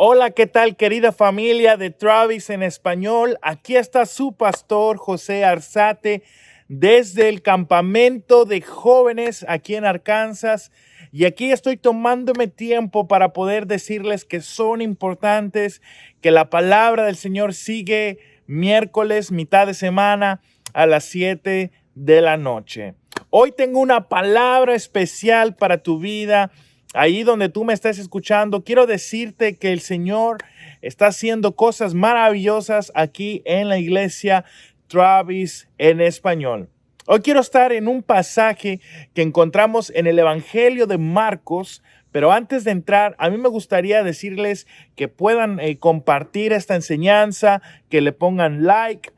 Hola, ¿qué tal, querida familia de Travis en español? Aquí está su pastor José Arzate desde el campamento de jóvenes aquí en Arkansas. Y aquí estoy tomándome tiempo para poder decirles que son importantes, que la palabra del Señor sigue miércoles, mitad de semana, a las 7 de la noche. Hoy tengo una palabra especial para tu vida. Ahí donde tú me estás escuchando, quiero decirte que el Señor está haciendo cosas maravillosas aquí en la iglesia Travis en español. Hoy quiero estar en un pasaje que encontramos en el Evangelio de Marcos, pero antes de entrar, a mí me gustaría decirles que puedan compartir esta enseñanza, que le pongan like,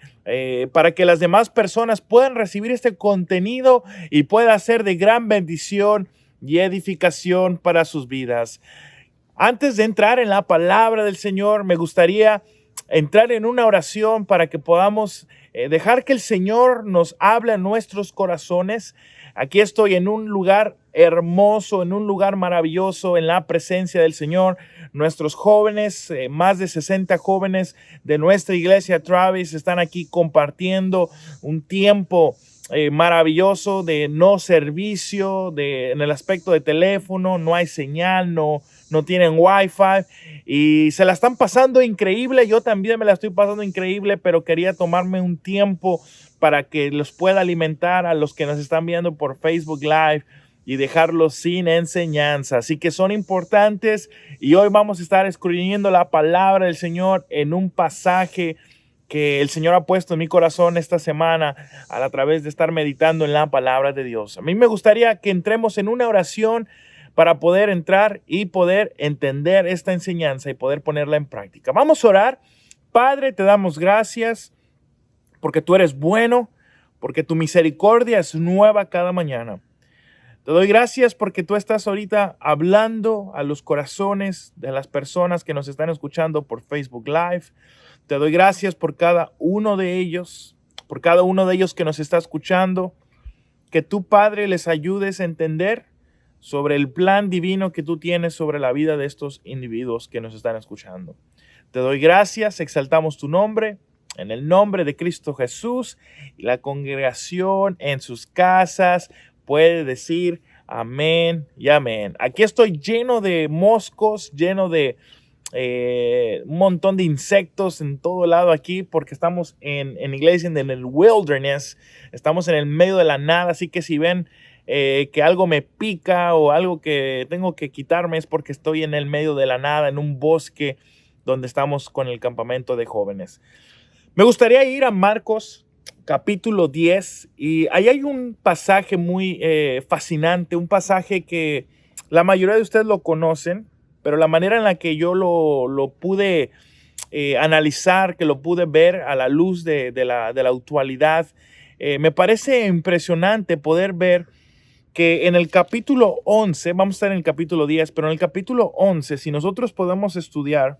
para que las demás personas puedan recibir este contenido y pueda ser de gran bendición y edificación para sus vidas. Antes de entrar en la palabra del Señor, me gustaría entrar en una oración para que podamos dejar que el Señor nos hable a nuestros corazones. Aquí estoy en un lugar hermoso, en un lugar maravilloso, en la presencia del Señor. Nuestros jóvenes, más de 60 jóvenes de nuestra iglesia Travis, están aquí compartiendo un tiempo maravilloso de no servicio, en el aspecto de teléfono, no hay señal, no tienen wifi y se la están pasando increíble. Yo también me la estoy pasando increíble, pero quería tomarme un tiempo para que los pueda alimentar a los que nos están viendo por Facebook Live y dejarlos sin enseñanza. Así que son importantes y hoy vamos a estar escudriñando la palabra del Señor en un pasaje que el Señor ha puesto en mi corazón esta semana a través de estar meditando en la palabra de Dios. A mí me gustaría que entremos en una oración para poder entrar y poder entender esta enseñanza y poder ponerla en práctica. Vamos a orar. Padre, te damos gracias porque tú eres bueno, porque tu misericordia es nueva cada mañana. Te doy gracias porque tú estás ahorita hablando a los corazones de las personas que nos están escuchando por Facebook Live. Te doy gracias por cada uno de ellos, que nos está escuchando. Que tú, Padre, les ayudes a entender sobre el plan divino que tú tienes sobre la vida de estos individuos que nos están escuchando. Te doy gracias, exaltamos tu nombre, en el nombre de Cristo Jesús, y la congregación en sus casas puede decir amén y amén. Aquí estoy lleno de moscos, lleno de un montón de insectos en todo lado aquí, porque estamos en iglesia, en el wilderness, estamos en el medio de la nada, así que si ven que algo me pica o algo que tengo que quitarme es porque estoy en el medio de la nada, en un bosque donde estamos con el campamento de jóvenes. Me gustaría ir a Marcos capítulo 10 y ahí hay un pasaje muy fascinante, un pasaje que la mayoría de ustedes lo conocen, pero la manera en la que yo lo pude analizar, que lo pude ver a la luz de la actualidad, me parece impresionante poder ver que en el capítulo 11, vamos a estar en el capítulo 10, pero en el capítulo 11, si nosotros podemos estudiar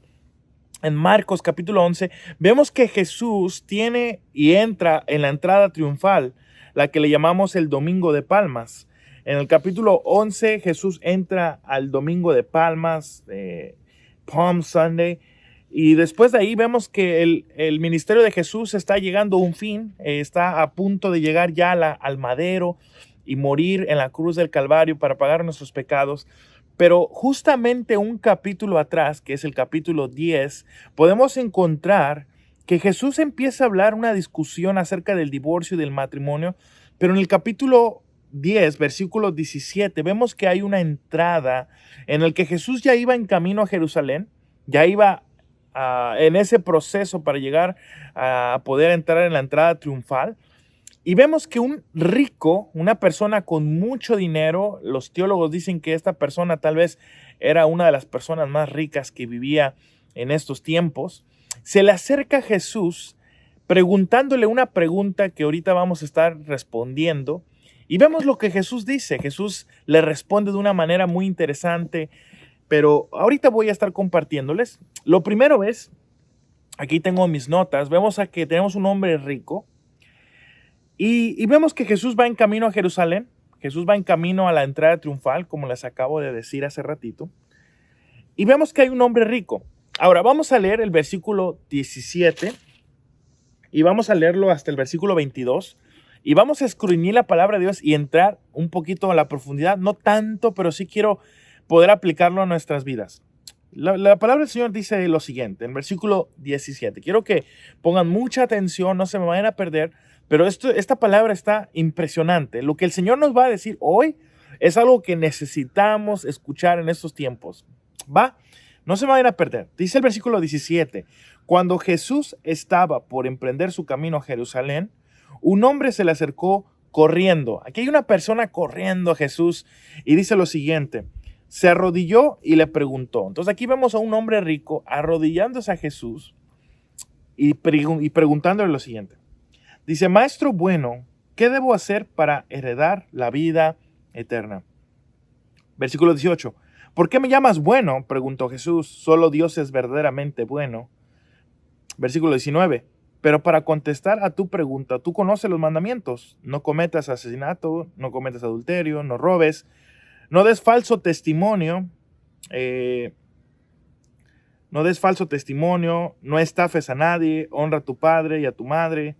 en Marcos capítulo 11, vemos que Jesús tiene y entra en la entrada triunfal, la que le llamamos el Domingo de Palmas. En el capítulo 11, Jesús entra al Domingo de Palmas, Palm Sunday, y después de ahí vemos que el ministerio de Jesús está llegando a un fin, está a punto de llegar ya al madero y morir en la cruz del Calvario para pagar nuestros pecados. Pero justamente un capítulo atrás, que es el capítulo 10, podemos encontrar que Jesús empieza a hablar una discusión acerca del divorcio y del matrimonio, pero en el capítulo 10, versículo 17, vemos que hay una entrada en el que Jesús ya iba en camino a Jerusalén, ya iba en ese proceso para llegar a poder entrar en la entrada triunfal. Y vemos que un rico, una persona con mucho dinero, los teólogos dicen que esta persona tal vez era una de las personas más ricas que vivía en estos tiempos, se le acerca a Jesús preguntándole una pregunta que ahorita vamos a estar respondiendo. Y vemos lo que Jesús dice. Jesús le responde de una manera muy interesante, pero ahorita voy a estar compartiéndoles. Lo primero es, aquí tengo mis notas, vemos a que tenemos un hombre rico. Y vemos que Jesús va en camino a Jerusalén. Jesús va en camino a la entrada triunfal, como les acabo de decir hace ratito. Y vemos que hay un hombre rico. Ahora vamos a leer el versículo 17 y vamos a leerlo hasta el versículo 22 y vamos a escudriñar la palabra de Dios y entrar un poquito a la profundidad, no tanto, pero sí quiero poder aplicarlo a nuestras vidas. La palabra del Señor dice lo siguiente, en versículo 17. Quiero que pongan mucha atención, no se me vayan a perder, pero esta palabra está impresionante. Lo que el Señor nos va a decir hoy es algo que necesitamos escuchar en estos tiempos. ¿Va? No se me vayan a perder. Dice el versículo 17. Cuando Jesús estaba por emprender su camino a Jerusalén, un hombre se le acercó corriendo. Aquí hay una persona corriendo a Jesús y dice lo siguiente. Se arrodilló y le preguntó. Entonces aquí vemos a un hombre rico arrodillándose a Jesús y preguntándole lo siguiente. Dice, Maestro bueno, ¿qué debo hacer para heredar la vida eterna? Versículo 18. ¿Por qué me llamas bueno? Preguntó Jesús. Solo Dios es verdaderamente bueno. Versículo 19. Pero para contestar a tu pregunta, tú conoces los mandamientos. No cometas asesinato, no cometas adulterio, no robes, no des falso testimonio, no estafes a nadie, honra a tu padre y a tu madre.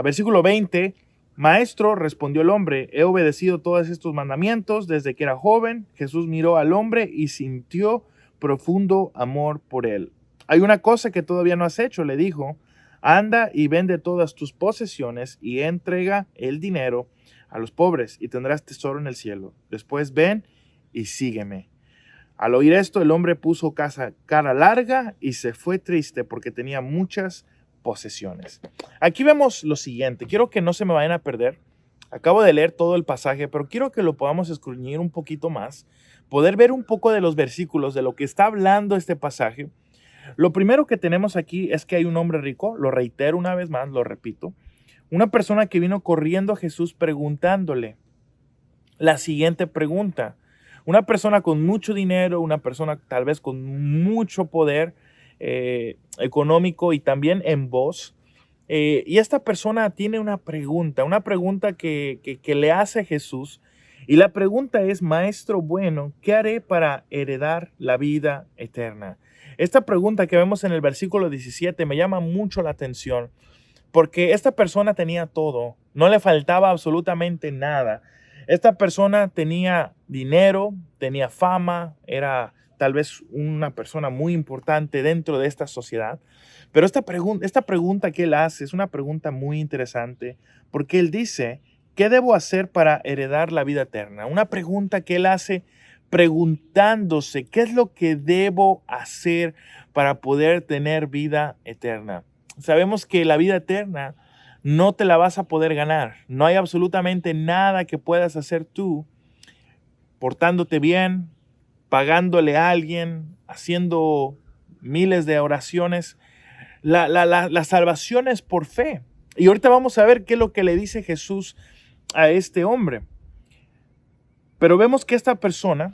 Versículo 20, Maestro, respondió el hombre, he obedecido todos estos mandamientos desde que era joven. Jesús miró al hombre y sintió profundo amor por él. Hay una cosa que todavía no has hecho, le dijo. Anda y vende todas tus posesiones y entrega el dinero a los pobres y tendrás tesoro en el cielo. Después ven y sígueme. Al oír esto, el hombre puso cara larga y se fue triste porque tenía muchas posesiones. Aquí vemos lo siguiente. Quiero que no se me vayan a perder. Acabo de leer todo el pasaje, pero quiero que lo podamos escudriñar un poquito más, poder ver un poco de los versículos, de lo que está hablando este pasaje. Lo primero que tenemos aquí es que hay un hombre rico, lo reitero una vez más, lo repito, una persona que vino corriendo a Jesús preguntándole la siguiente pregunta. Una persona con mucho dinero, una persona tal vez con mucho poder económico y también en voz. Y esta persona tiene una pregunta que le hace Jesús. Y la pregunta es, Maestro bueno, ¿qué haré para heredar la vida eterna? Esta pregunta que vemos en el versículo 17 me llama mucho la atención porque esta persona tenía todo, no le faltaba absolutamente nada. Esta persona tenía dinero, tenía fama, era tal vez una persona muy importante dentro de esta sociedad. Pero esta pregunta que él hace es una pregunta muy interesante porque él dice, ¿qué debo hacer para heredar la vida eterna? Una pregunta que él hace preguntándose, ¿qué es lo que debo hacer para poder tener vida eterna? Sabemos que la vida eterna no te la vas a poder ganar. No hay absolutamente nada que puedas hacer tú portándote bien, pagándole a alguien, haciendo miles de oraciones. La salvación es por fe. Y ahorita vamos a ver qué es lo que le dice Jesús a este hombre. Pero vemos que esta persona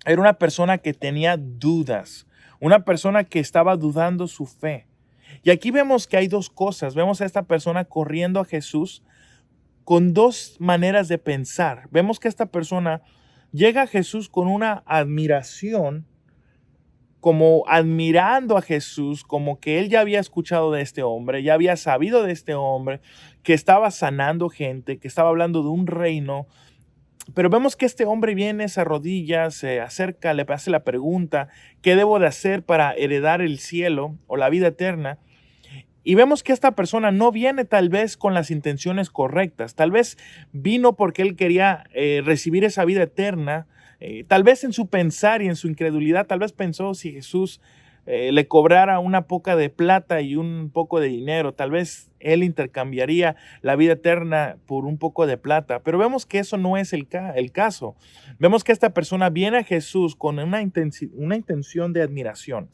era una persona que tenía dudas, una persona que estaba dudando su fe. Y aquí vemos que hay dos cosas. Vemos a esta persona corriendo a Jesús con dos maneras de pensar. Vemos que esta persona llega a Jesús con una admiración, como admirando a Jesús, como que él ya había escuchado de este hombre, ya había sabido de este hombre, que estaba sanando gente, que estaba hablando de un reino. Pero vemos que este hombre viene, se arrodilla, se acerca, le hace la pregunta, ¿qué debo de hacer para heredar el cielo o la vida eterna? Y vemos que esta persona no viene tal vez con las intenciones correctas, tal vez vino porque él quería recibir esa vida eterna, tal vez en su pensar y en su incredulidad, tal vez pensó si Jesús le cobrara una poca de plata y un poco de dinero, tal vez él intercambiaría la vida eterna por un poco de plata, pero vemos que eso no es el caso. Vemos que esta persona viene a Jesús con una intención de admiración.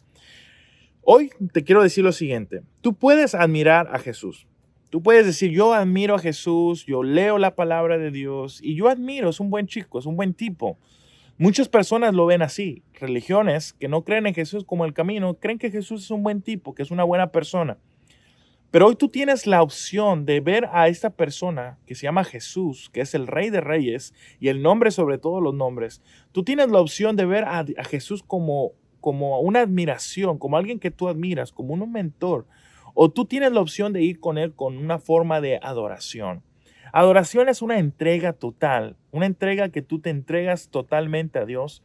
Hoy te quiero decir lo siguiente, tú puedes admirar a Jesús, tú puedes decir yo admiro a Jesús, yo leo la palabra de Dios y yo admiro, es un buen chico, es un buen tipo. Muchas personas lo ven así, religiones que no creen en Jesús como el camino, creen que Jesús es un buen tipo, que es una buena persona. Pero hoy tú tienes la opción de ver a esta persona que se llama Jesús, que es el Rey de Reyes y el nombre sobre todos los nombres. Tú tienes la opción de ver a Jesús como como una admiración, como alguien que tú admiras, como un mentor, o tú tienes la opción de ir con él con una forma de adoración. Adoración es una entrega total, una entrega que tú te entregas totalmente a Dios.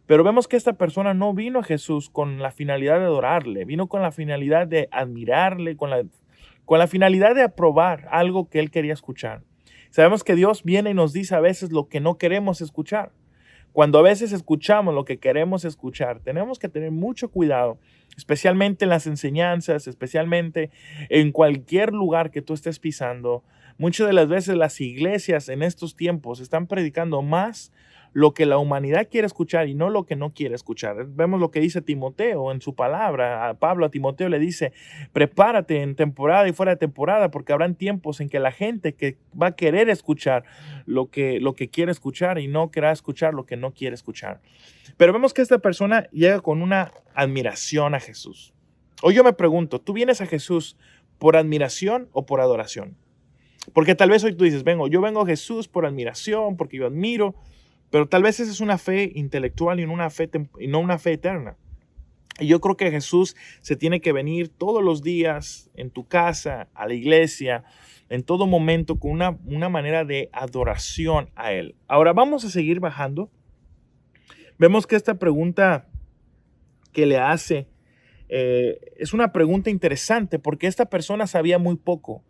Pero vemos que esta persona no vino a Jesús con la finalidad de adorarle, vino con la finalidad de admirarle, con la finalidad de aprobar algo que él quería escuchar. Sabemos que Dios viene y nos dice a veces lo que no queremos escuchar. Cuando a veces escuchamos lo que queremos escuchar, tenemos que tener mucho cuidado, especialmente en las enseñanzas, especialmente en cualquier lugar que tú estés pisando. Muchas de las veces las iglesias en estos tiempos están predicando más lo que la humanidad quiere escuchar y no lo que no quiere escuchar. Vemos lo que dice Timoteo en su palabra. A Pablo a Timoteo le dice, prepárate en temporada y fuera de temporada, porque habrán tiempos en que la gente que va a querer escuchar lo que quiere escuchar y no querrá escuchar lo que no quiere escuchar. Pero vemos que esta persona llega con una admiración a Jesús. Hoy yo me pregunto, ¿tú vienes a Jesús por admiración o por adoración? Porque tal vez hoy tú dices, yo vengo a Jesús por admiración, porque yo admiro, pero tal vez esa es una fe intelectual y no una fe eterna. Y yo creo que Jesús se tiene que venir todos los días en tu casa, a la iglesia, en todo momento, con una manera de adoración a Él. Ahora vamos a seguir bajando. Vemos que esta pregunta que le hace es una pregunta interesante porque esta persona sabía muy poco.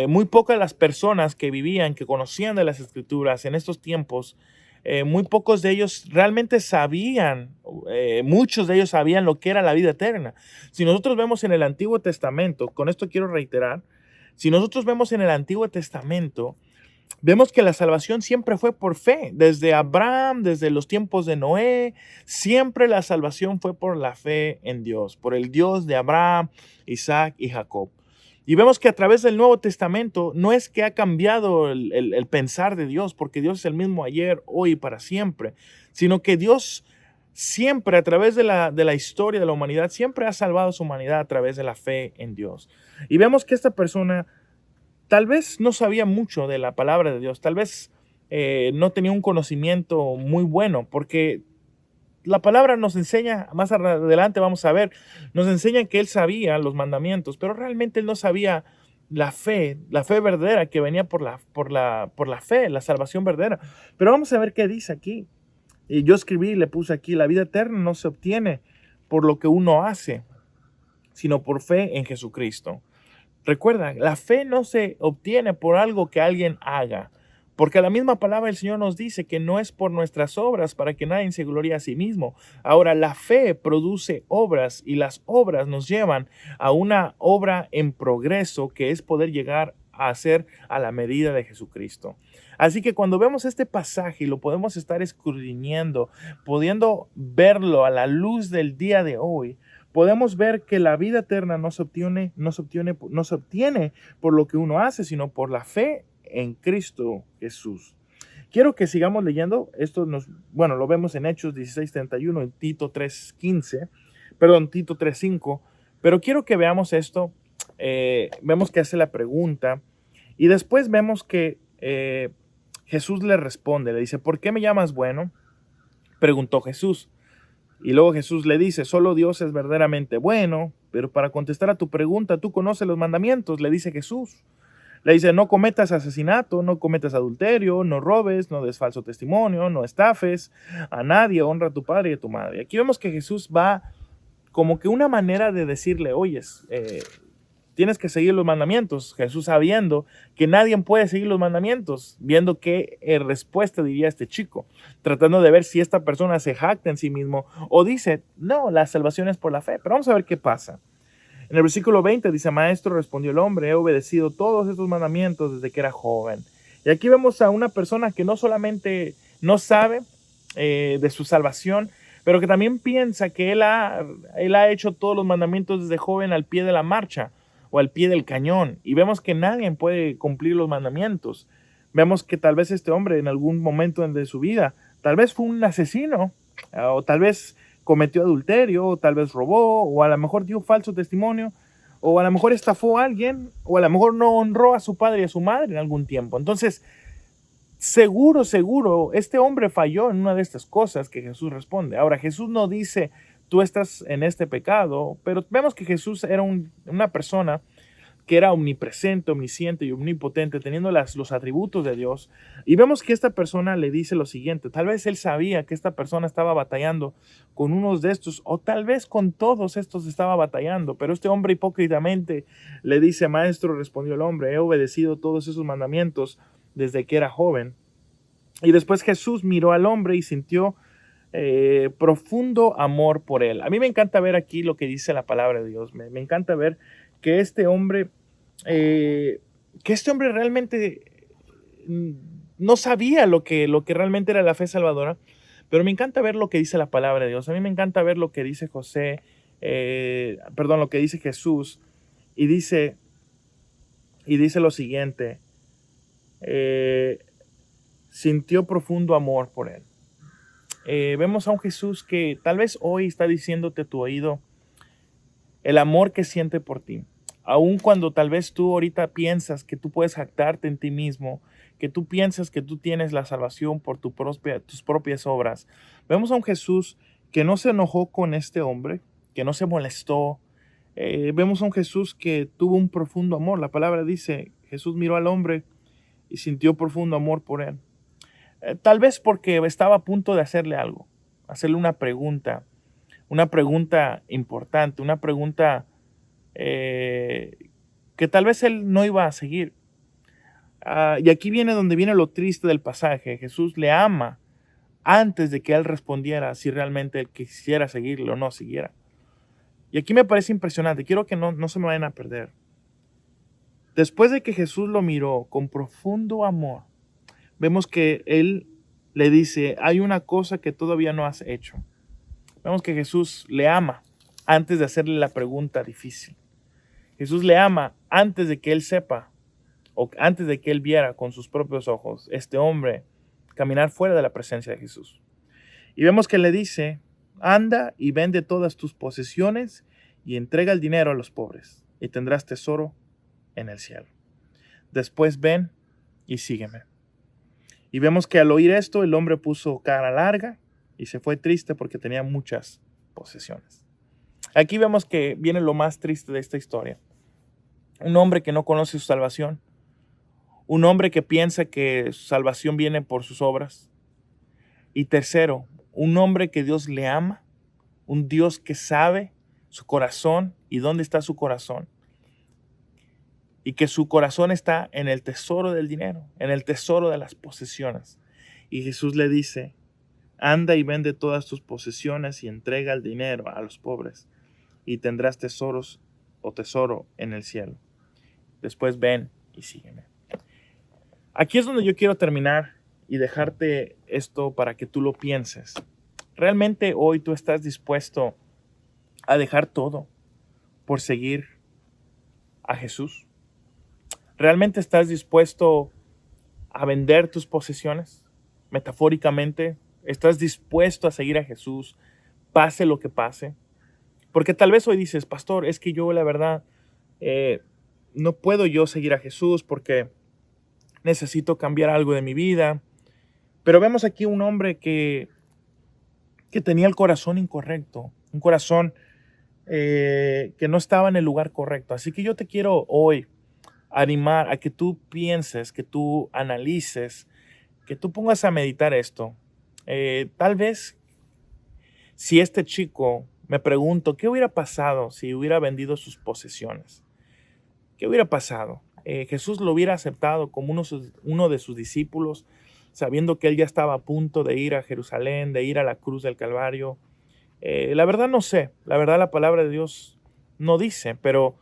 Muy pocas las personas que vivían, que conocían de las Escrituras en estos tiempos, muy pocos de ellos realmente sabían, muchos de ellos sabían lo que era la vida eterna. Si nosotros vemos en el Antiguo Testamento, con esto quiero reiterar, si nosotros vemos en el Antiguo Testamento, vemos que la salvación siempre fue por fe. Desde Abraham, desde los tiempos de Noé, siempre la salvación fue por la fe en Dios, por el Dios de Abraham, Isaac y Jacob. Y vemos que a través del Nuevo Testamento no es que ha cambiado el pensar de Dios, porque Dios es el mismo ayer, hoy y para siempre, sino que Dios siempre a través de la historia de la humanidad, siempre ha salvado a su humanidad a través de la fe en Dios. Y vemos que esta persona tal vez no sabía mucho de la palabra de Dios, tal vez no tenía un conocimiento muy bueno, porque la palabra nos enseña, más adelante vamos a ver, nos enseña que él sabía los mandamientos, pero realmente él no sabía la fe verdadera que venía por la fe, la salvación verdadera. Pero vamos a ver qué dice aquí. Y yo escribí, le puse aquí, la vida eterna no se obtiene por lo que uno hace, sino por fe en Jesucristo. Recuerda, la fe no se obtiene por algo que alguien haga, porque la misma palabra del Señor nos dice que no es por nuestras obras para que nadie se gloríe a sí mismo. Ahora, la fe produce obras y las obras nos llevan a una obra en progreso que es poder llegar a ser a la medida de Jesucristo. Así que cuando vemos este pasaje y lo podemos estar escudriñando, pudiendo verlo a la luz del día de hoy, podemos ver que la vida eterna no se obtiene por lo que uno hace, sino por la fe en Cristo Jesús. Quiero que sigamos leyendo. Esto lo vemos en Hechos 16:31, en Tito 3:5, pero quiero que veamos esto. Vemos que hace la pregunta y después vemos que Jesús le responde, le dice, ¿por qué me llamas bueno?, preguntó Jesús. Y luego Jesús le dice, solo Dios es verdaderamente bueno, pero para contestar a tu pregunta, tú conoces los mandamientos, le dice Jesús. Le dice, no cometas asesinato, no cometas adulterio, no robes, no des falso testimonio, no estafes a nadie, honra a tu padre y a tu madre. Aquí vemos que Jesús va como que una manera de decirle, oyes, tienes que seguir los mandamientos. Jesús sabiendo que nadie puede seguir los mandamientos, viendo qué respuesta diría este chico, tratando de ver si esta persona se jacta en sí mismo o dice, no, la salvación es por la fe. Pero vamos a ver qué pasa. En el versículo 20 dice, maestro, respondió el hombre, he obedecido todos estos mandamientos desde que era joven. Y aquí vemos a una persona que no solamente no sabe de su salvación, pero que también piensa que él ha hecho todos los mandamientos desde joven al pie de la marcha o al pie del cañón. Y vemos que nadie puede cumplir los mandamientos. Vemos que tal vez este hombre en algún momento de su vida, tal vez fue un asesino, o tal vez cometió adulterio, o tal vez robó, o a lo mejor dio falso testimonio, o a lo mejor estafó a alguien, o a lo mejor no honró a su padre y a su madre en algún tiempo. Entonces, seguro, este hombre falló en una de estas cosas que Jesús responde. Ahora, Jesús no dice, tú estás en este pecado, pero vemos que Jesús era una persona que era omnipresente, omnisciente y omnipotente, teniendo los atributos de Dios. Y vemos que esta persona le dice lo siguiente: tal vez él sabía que esta persona estaba batallando con unos de estos, o tal vez con todos estos estaba batallando, pero este hombre hipócritamente le dice: maestro, respondió el hombre, he obedecido todos esos mandamientos desde que era joven. Y después Jesús miró al hombre y sintió profundo amor por él. A mí me encanta ver aquí lo que dice la palabra de Dios. Me encanta ver que este hombre realmente no sabía lo que realmente era la fe salvadora, pero me encanta ver lo que dice la palabra de Dios. A mí me encanta ver lo que dice lo que dice Jesús, y dice lo siguiente: sintió profundo amor por él. Vemos a un Jesús que tal vez hoy está diciéndote a tu oído el amor que siente por ti. Aun cuando tal vez tú ahorita piensas que tú puedes jactarte en ti mismo, que tú piensas que tú tienes la salvación por tus propias obras. Vemos a un Jesús que no se enojó con este hombre, que no se molestó. Vemos a un Jesús que tuvo un profundo amor. La palabra dice: Jesús miró al hombre y sintió profundo amor por él. Tal vez porque estaba a punto de hacerle algo, hacerle una pregunta importante, una pregunta que tal vez él no iba a seguir. Y aquí viene donde viene lo triste del pasaje. Jesús le ama antes de que él respondiera si realmente él quisiera seguirlo o no siguiera. Y aquí me parece impresionante. Quiero que no se me vayan a perder. Después de que Jesús lo miró con profundo amor, vemos que él le dice: hay una cosa que todavía no has hecho. Vemos que Jesús le ama antes de hacerle la pregunta difícil. Jesús le ama antes de que él sepa, o antes de que él viera con sus propios ojos este hombre caminar fuera de la presencia de Jesús. Y vemos que le dice: anda y vende todas tus posesiones y entrega el dinero a los pobres, y tendrás tesoro en el cielo. Después ven y sígueme. Y vemos que al oír esto, el hombre puso cara larga y se fue triste porque tenía muchas posesiones. Aquí vemos que viene lo más triste de esta historia. Un hombre que no conoce su salvación. Un hombre que piensa que su salvación viene por sus obras. Y tercero, un hombre que Dios le ama. Un Dios que sabe su corazón y dónde está su corazón. Y que su corazón está en el tesoro del dinero, en el tesoro de las posesiones. Y Jesús le dice: anda y vende todas tus posesiones y entrega el dinero a los pobres, y tendrás tesoros o tesoro en el cielo. Después ven y sígueme. Aquí es donde yo quiero terminar y dejarte esto para que tú lo pienses. ¿Realmente hoy tú estás dispuesto a dejar todo por seguir a Jesús? ¿Realmente estás dispuesto a vender tus posesiones? Metafóricamente, ¿estás dispuesto a seguir a Jesús, pase lo que pase? Porque tal vez hoy dices: pastor, es que yo la verdad no puedo yo seguir a Jesús porque necesito cambiar algo de mi vida. Pero vemos aquí un hombre que tenía el corazón incorrecto, un corazón que no estaba en el lugar correcto. Así que yo te quiero hoy animar a que tú pienses, que tú analices, que tú pongas a meditar esto. Tal vez si este chico, me pregunto, ¿qué hubiera pasado si hubiera vendido sus posesiones? ¿Qué hubiera pasado? Jesús lo hubiera aceptado como uno de sus discípulos, sabiendo que él ya estaba a punto de ir a Jerusalén, de ir a la cruz del Calvario. La verdad no sé, la verdad la palabra de Dios no dice, pero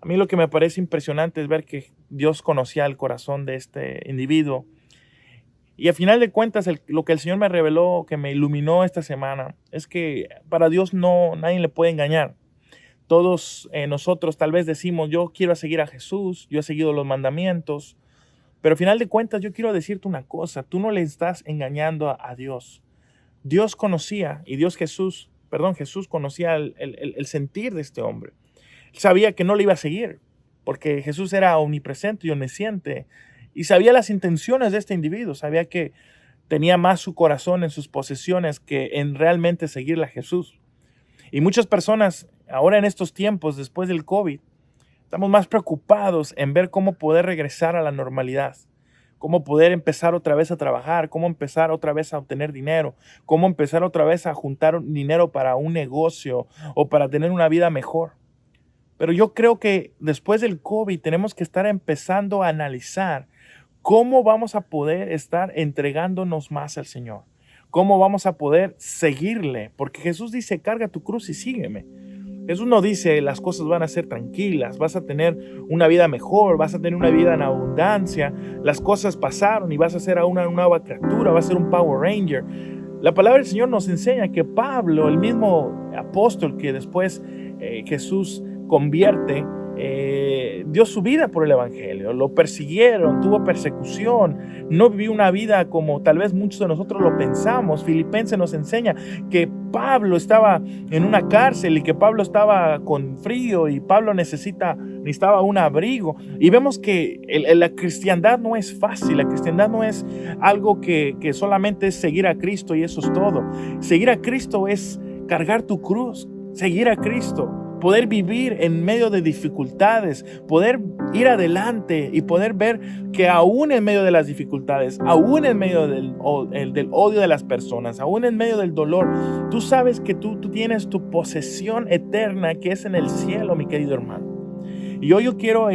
a mí lo que me parece impresionante es ver que Dios conocía el corazón de este individuo. Y a final de cuentas, lo que el Señor me reveló, que me iluminó esta semana, es que para Dios nadie le puede engañar. Todos nosotros tal vez decimos: yo quiero seguir a Jesús, yo he seguido los mandamientos, pero a final de cuentas yo quiero decirte una cosa: tú no le estás engañando a Dios. Dios conocía, y Jesús conocía el sentir de este hombre. Él sabía que no le iba a seguir, porque Jesús era omnipresente y omnisciente, y sabía las intenciones de este individuo. Sabía que tenía más su corazón en sus posesiones que en realmente seguirle a Jesús. Y muchas personas ahora en estos tiempos, después del COVID, estamos más preocupados en ver cómo poder regresar a la normalidad, cómo poder empezar otra vez a trabajar, cómo empezar otra vez a obtener dinero, cómo empezar otra vez a juntar dinero para un negocio o para tener una vida mejor. Pero yo creo que después del COVID tenemos que estar empezando a analizar cómo vamos a poder estar entregándonos más al Señor, cómo vamos a poder seguirle, porque Jesús dice, carga tu cruz y sígueme. Jesús no dice las cosas van a ser tranquilas, vas a tener una vida mejor, vas a tener una vida en abundancia, las cosas pasaron y vas a ser una nueva criatura, vas a ser un Power Ranger. La palabra del Señor nos enseña que Pablo, el mismo apóstol que después Jesús convierte, dio su vida por el evangelio, lo persiguieron, tuvo persecución, no vivió una vida como tal vez muchos de nosotros lo pensamos. Filipenses nos enseña que Pablo estaba en una cárcel y que Pablo estaba con frío y Pablo necesitaba un abrigo, y vemos que la cristiandad no es fácil, la cristiandad no es algo que solamente es seguir a Cristo y eso es todo. Seguir a Cristo es cargar tu cruz, seguir a Cristo, poder vivir en medio de dificultades, poder ir adelante y poder ver que aún en medio de las dificultades, aún en medio del odio de las personas, aún en medio del dolor, tú sabes que tú tienes tu posesión eterna que es en el cielo, mi querido hermano. Y hoy yo quiero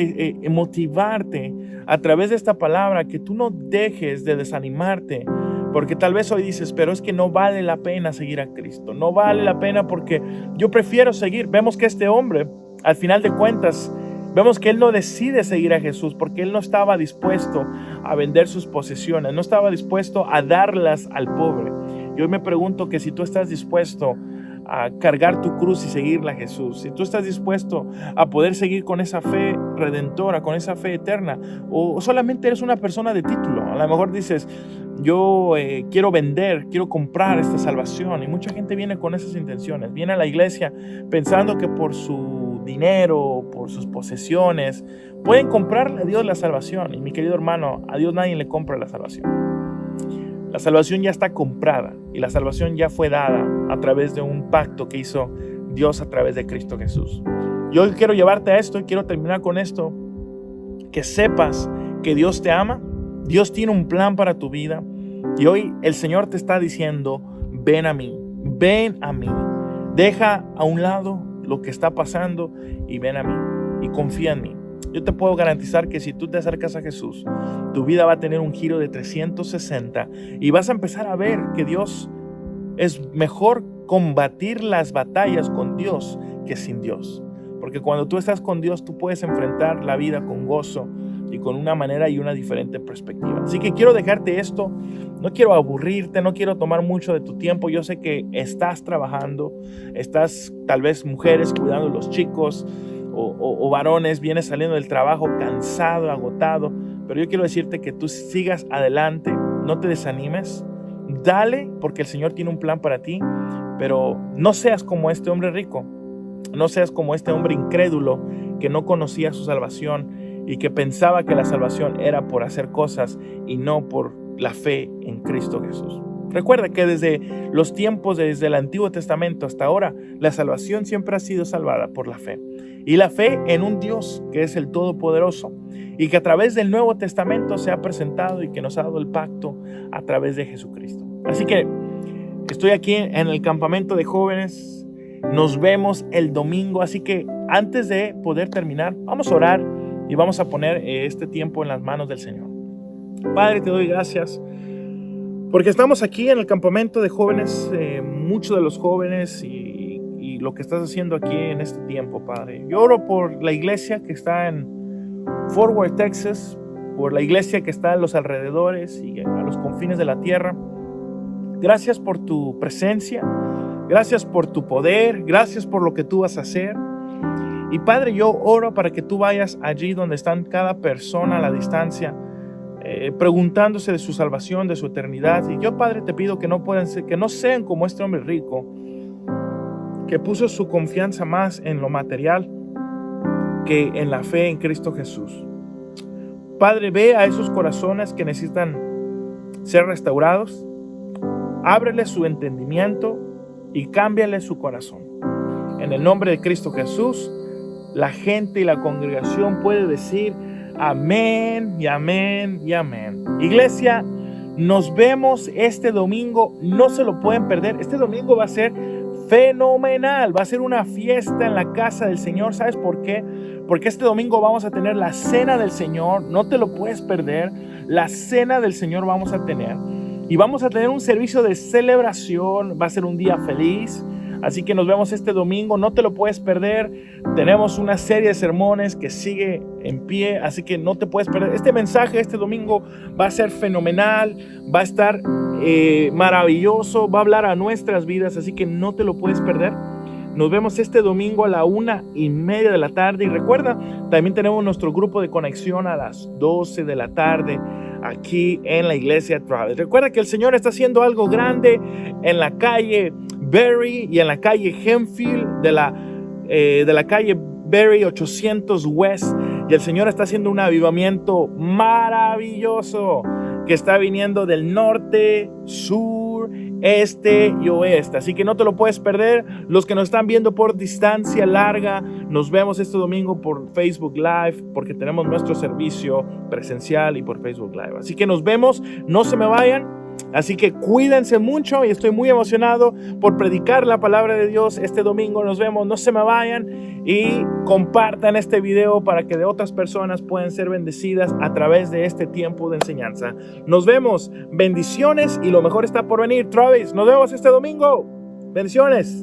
motivarte a través de esta palabra que tú no dejes de desanimarte. Porque tal vez hoy dices, pero es que no vale la pena seguir a Cristo. No vale la pena porque yo prefiero seguir. Vemos que este hombre, al final de cuentas, vemos que él no decide seguir a Jesús porque él no estaba dispuesto a vender sus posesiones, no estaba dispuesto a darlas al pobre. Y hoy me pregunto que si tú estás dispuesto a cargar tu cruz y seguirla a Jesús, si tú estás dispuesto a poder seguir con esa fe redentora, con esa fe eterna, o solamente eres una persona de título. A lo mejor dices, yo quiero vender, quiero comprar esta salvación, y mucha gente viene con esas intenciones, viene a la iglesia pensando que por su dinero, por sus posesiones, pueden comprarle a Dios la salvación. Y mi querido hermano, a Dios nadie le compra la salvación. La salvación ya está comprada y la salvación ya fue dada a través de un pacto que hizo Dios a través de Cristo Jesús. Yo hoy quiero llevarte a esto y quiero terminar con esto, que sepas que Dios te ama, Dios tiene un plan para tu vida, y hoy el Señor te está diciendo, ven a mí, deja a un lado lo que está pasando y ven a mí y confía en mí. Yo te puedo garantizar que si tú te acercas a Jesús, tu vida va a tener un giro de 360 y vas a empezar a ver que Dios es mejor combatir las batallas con Dios que sin Dios. Porque cuando tú estás con Dios, tú puedes enfrentar la vida con gozo y con una manera y una diferente perspectiva. Así que quiero dejarte esto, no quiero aburrirte, no quiero tomar mucho de tu tiempo. Yo sé que estás trabajando, estás tal vez mujeres cuidando a los chicos o varones, vienes saliendo del trabajo cansado, agotado, pero yo quiero decirte que tú sigas adelante, no te desanimes, dale, porque el Señor tiene un plan para ti, pero no seas como este hombre rico, no seas como este hombre incrédulo que no conocía su salvación y que pensaba que la salvación era por hacer cosas y no por la fe en Cristo Jesús. Recuerda que desde los tiempos, desde el Antiguo Testamento hasta ahora, la salvación siempre ha sido salvada por la fe. Y la fe en un Dios que es el Todopoderoso y que a través del Nuevo Testamento se ha presentado y que nos ha dado el pacto a través de Jesucristo. Así que estoy aquí en el campamento de jóvenes. Nos vemos el domingo. Así que antes de poder terminar, vamos a orar y vamos a poner este tiempo en las manos del Señor. Padre, te doy gracias porque estamos aquí en el campamento de jóvenes, muchos de los jóvenes y lo que estás haciendo aquí en este tiempo, Padre. Yo oro por la iglesia que está en Fort Worth, Texas, por la iglesia que está en los alrededores y a los confines de la tierra. Gracias por tu presencia, gracias por tu poder, gracias por lo que tú vas a hacer. Y Padre, yo oro para que tú vayas allí donde están cada persona a la distancia, preguntándose de su salvación, de su eternidad. Y yo, Padre, te pido que no sean como este hombre rico, que puso su confianza más en lo material que en la fe en Cristo Jesús. Padre, ve a esos corazones que necesitan ser restaurados, ábrele su entendimiento y cámbiale su corazón. En el nombre de Cristo Jesús, la gente y la congregación puede decir amén y amén y amén. Iglesia, nos vemos este domingo. No se lo pueden perder. Este domingo va a ser fenomenal. Va a ser una fiesta en la casa del Señor. ¿Sabes por qué? Porque este domingo vamos a tener la cena del Señor. No te lo puedes perder. La cena del Señor vamos a tener. Y vamos a tener un servicio de celebración. Va a ser un día feliz. Así que nos vemos este domingo, no te lo puedes perder. Tenemos una serie de sermones que sigue en pie, así que no te puedes perder. Este mensaje este domingo va a ser fenomenal, va a estar maravilloso, va a hablar a nuestras vidas, así que no te lo puedes perder. Nos vemos este domingo a la 1:30 de la tarde. Y recuerda, también tenemos nuestro grupo de conexión a las 12 de la tarde aquí en la iglesia Travis. Recuerda que el Señor está haciendo algo grande en la calle Berry y en la calle Hempfield de la calle Berry 800 West. Y el Señor está haciendo un avivamiento maravilloso que está viniendo del norte, sur, este y oeste. Así que no te lo puedes perder. Los que nos están viendo por distancia larga, nos vemos este domingo por Facebook Live, porque tenemos nuestro servicio presencial y por Facebook Live. Así que nos vemos, no se me vayan. Así que cuídense mucho y estoy muy emocionado por predicar la palabra de Dios este domingo. Nos vemos, no se me vayan y compartan este video para que de otras personas puedan ser bendecidas a través de este tiempo de enseñanza. Nos vemos, bendiciones y lo mejor está por venir. Travis, nos vemos este domingo. Bendiciones.